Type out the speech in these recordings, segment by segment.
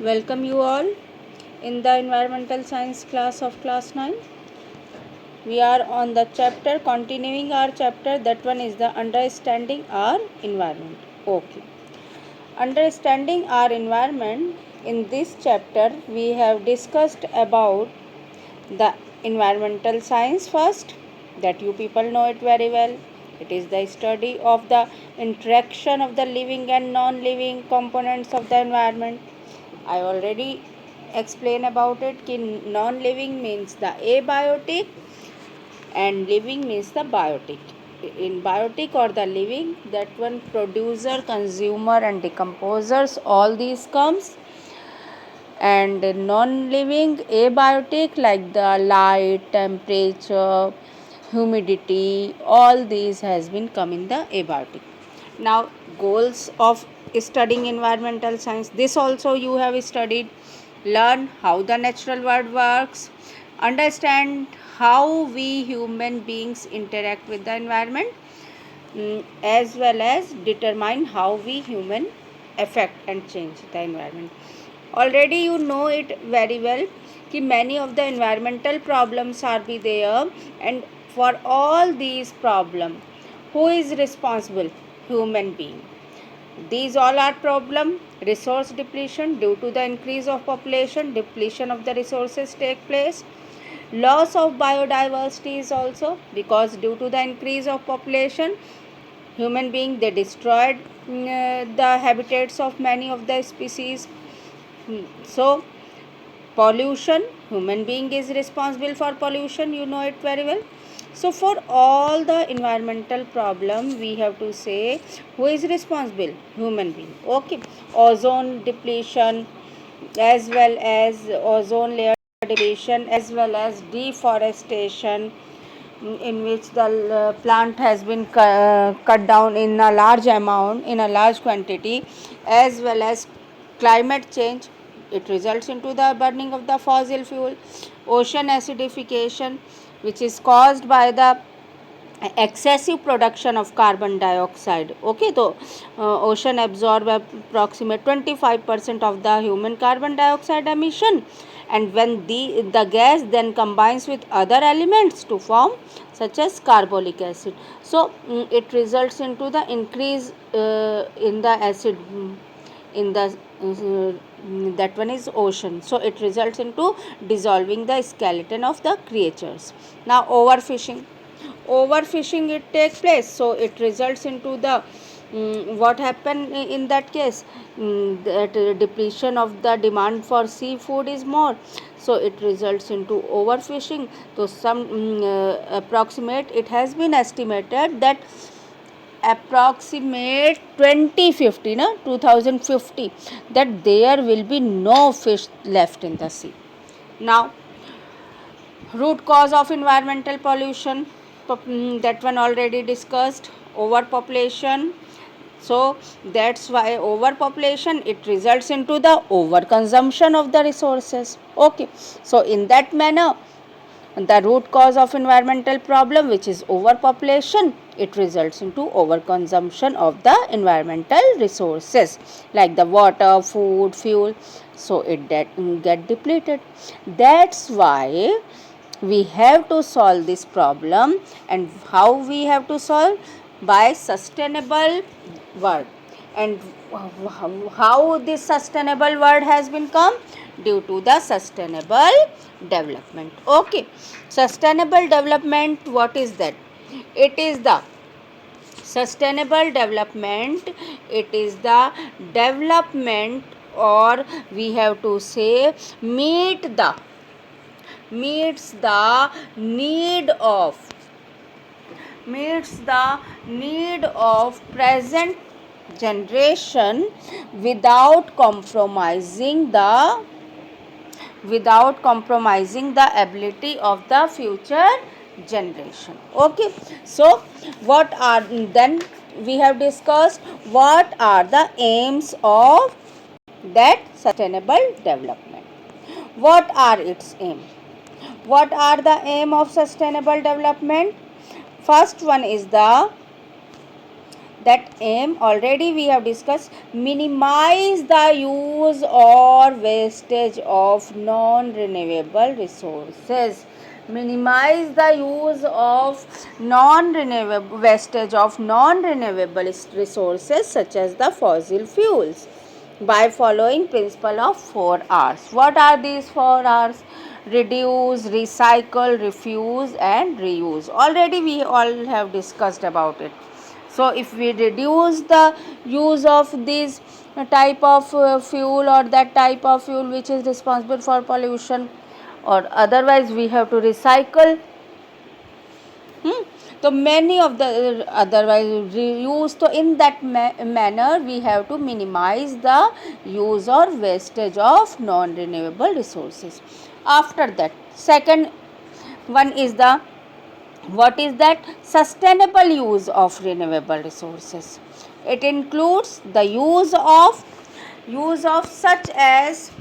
Welcome you all in the environmental science class of class 9. We are on the chapter, continuing our chapter. That one is the understanding our environment. Okay. Understanding our environment. In this chapter, we have discussed about the environmental science first, that you people know it very well. It is the study of the interaction of the living and non-living components of the environment. I already explained about it. Non-living means the abiotic and living means the biotic. In biotic or the living, that one producer, consumer and decomposers, all these comes. And non-living abiotic like the light, temperature, humidity, all these has been come in the abiotic. Now goals of studying environmental science, this also you have studied. Learn how the natural world works, understand how we human beings interact with the environment, as well as determine how we human affect and change the environment. Already you know it very well कि many of the environmental problems are be there, and for all these problem who is responsible? Human being. These all are problem. Resource depletion, due to the increase of population, depletion of the resources take place. Loss of biodiversity is also because due to the increase of population, human being they destroyed the habitats of many of the species. So pollution, human being is responsible for pollution, you know it very well. So for all the environmental problem we have to say who is responsible? Human being. Okay. Ozone depletion, as well as ozone layer depletion, as well as deforestation, in which the plant has been cut down in a large amount, in a large quantity, as well as climate change. It results into the burning of the fossil fuel. Ocean acidification, which is caused by the excessive production of carbon dioxide. Okay, so ocean absorb approximate 25% of the human carbon dioxide emission, and when the gas then combines with other elements to form such as carbolic acid, so it results into the increase in the acid in the that one is ocean. So it results into dissolving the skeleton of the creatures. Now overfishing it takes place, so it results into the what happened in that case, that depletion of the demand for seafood is more, so it results into overfishing. So some approximate, it has been estimated that approximate 2050 no 2050 that there will be no fish left in the sea. Now root cause of environmental pollution, that one already discussed. Overpopulation, so that's why overpopulation, it results into the overconsumption of the resources. Okay, so in that manner, the root cause of environmental problem, which is overpopulation, it results into overconsumption of the environmental resources like the water, food, fuel, so it get depleted. That's why we have to solve this problem. And how we have to solve? By sustainable world. And how this sustainable world has been come? Due to the sustainable development. Okay, sustainable development, what is that? It is the sustainable development, it is the development, or we have to say meets the need of present generation without compromising the ability of the future generation. Okay, so what are then we have discussed what are the aims of that sustainable development. What are its aim? What are the aim of sustainable development? First one is the That aim already we have discussed, minimize the use or wastage of non-renewable resources. Minimize the use of non-renewable wastage of non-renewable resources such as the fossil fuels by following principle of 4 R's. What are these 4 R's? Reduce, recycle, refuse and reuse. Already we all have discussed about it. So if we reduce the use of this type of fuel or that type of fuel which is responsible for pollution, or otherwise we have to recycle. So many of the otherwise reuse. So in that manner we have to minimize the use or wastage of non-renewable resources. After that, second one is the, what is that? Sustainable use of renewable resources. It includes the use of such as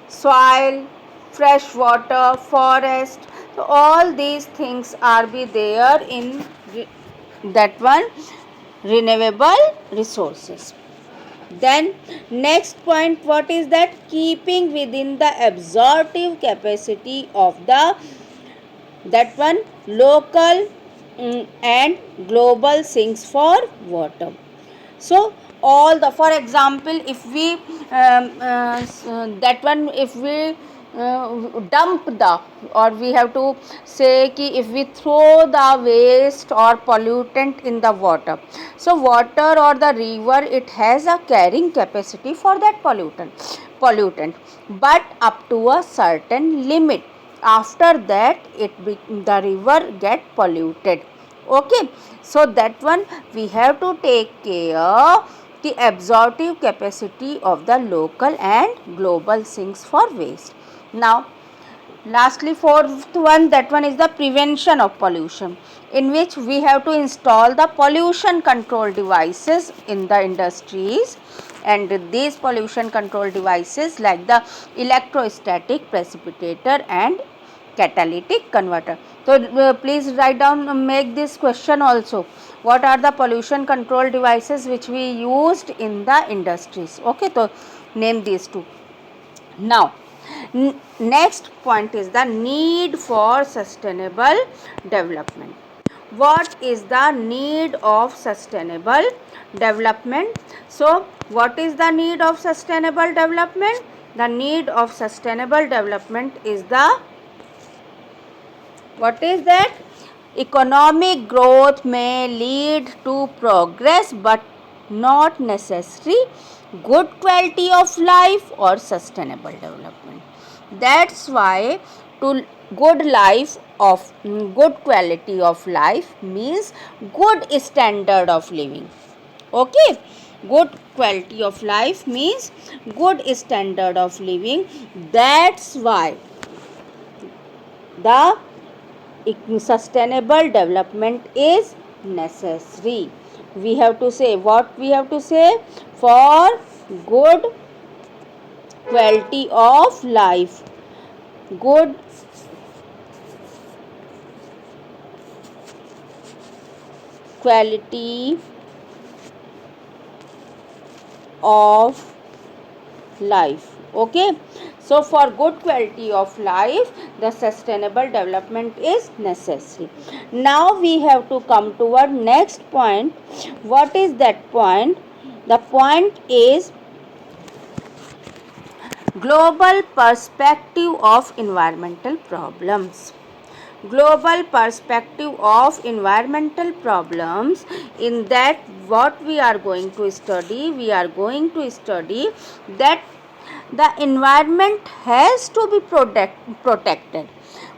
soil, fresh water, forest. So all these things are be there in that one, renewable resources. Then next point, what is that? Keeping within the absorptive capacity of the, that one, local and global sinks for water. So all the, for example, if we that one, if we dump the, or we have to say ki if we throw the waste or pollutant in the water, so water or the river, it has a carrying capacity for that pollutant, but up to a certain limit. After that the river get polluted. Okay, so that one we have to take care the absorptive capacity of the local and global sinks for waste. Now lastly, fourth one, that one is the prevention of pollution, in which we have to install the pollution control devices in the industries, and these pollution control devices like the electrostatic precipitator and catalytic converter. So please write down, make this question also. What are the pollution control devices which we used in the industries? Okay, so name these two. Now next point is the need for sustainable development. What is the need of sustainable development? So what is the need of sustainable development? The need of sustainable development is the, what is that? Economic growth may lead to progress but not necessary good quality of life or sustainable development. That's why to good life of good quality of life means good standard of living. Okay, good quality of life means good standard of living. That's why the sustainable development is necessary. We have to say, what we have to say? For good quality of life, good quality of life. Okay, so for good quality of life the sustainable development is necessary. Now we have to come to our next point. What is that point? The point is global perspective of environmental problems. Global perspective of environmental problems. In that, what we are going to study? We are going to study that the environment has to be protected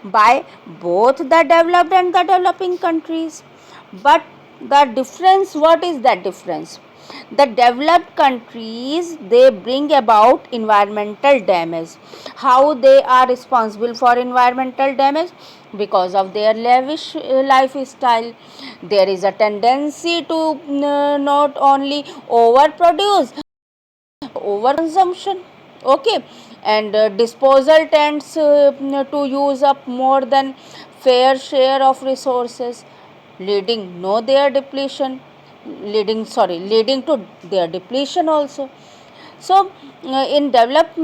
by both the developed and the developing countries. But the difference, what is that difference? The developed countries, they bring about environmental damage. How they are responsible for environmental damage? Because of their lavish lifestyle. There is a tendency to not only overproduce, overconsumption. Okay, and disposal tends to use up more than fair share of resources, leading no their depletion. leading to their depletion also. So in developed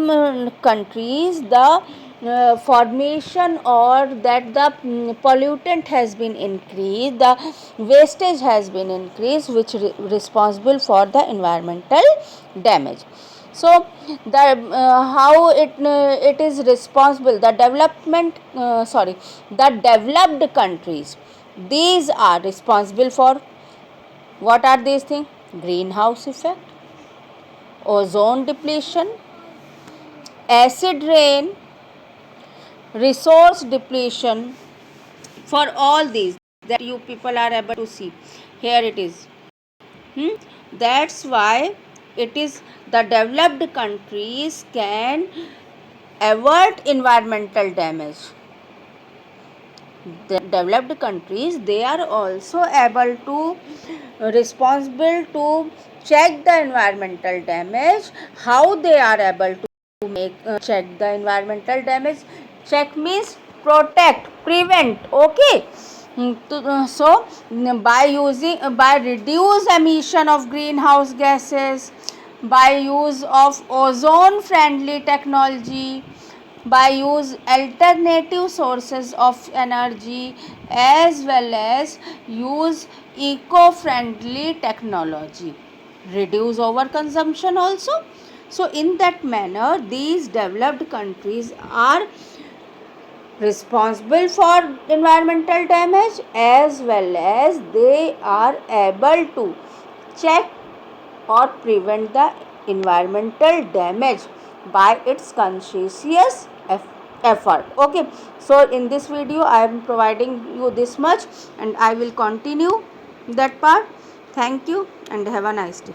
countries, the formation or that the pollutant has been increased, the wastage has been increased, which responsible for the environmental damage. So the how it is responsible, the the developed countries, these are responsible for what are these things? Greenhouse effect, ozone depletion, acid rain, resource depletion. For all these that you people are able to see, here it is. That's why it is the developed countries can avert environmental damage. The developed countries, they are also able to responsible to check the environmental damage. How they are able to make check the environmental damage? Check means protect, prevent. Okay. So by reduce emission of greenhouse gases, by use of ozone friendly technology, by use alternative sources of energy, as well as use eco-friendly technology, reduce overconsumption also. So in that manner, these developed countries are responsible for environmental damage, as well as they are able to check or prevent the environmental damage by its conscientious effort. Okay, so in this video I am providing you this much, and I will continue that part. Thank you and have a nice day.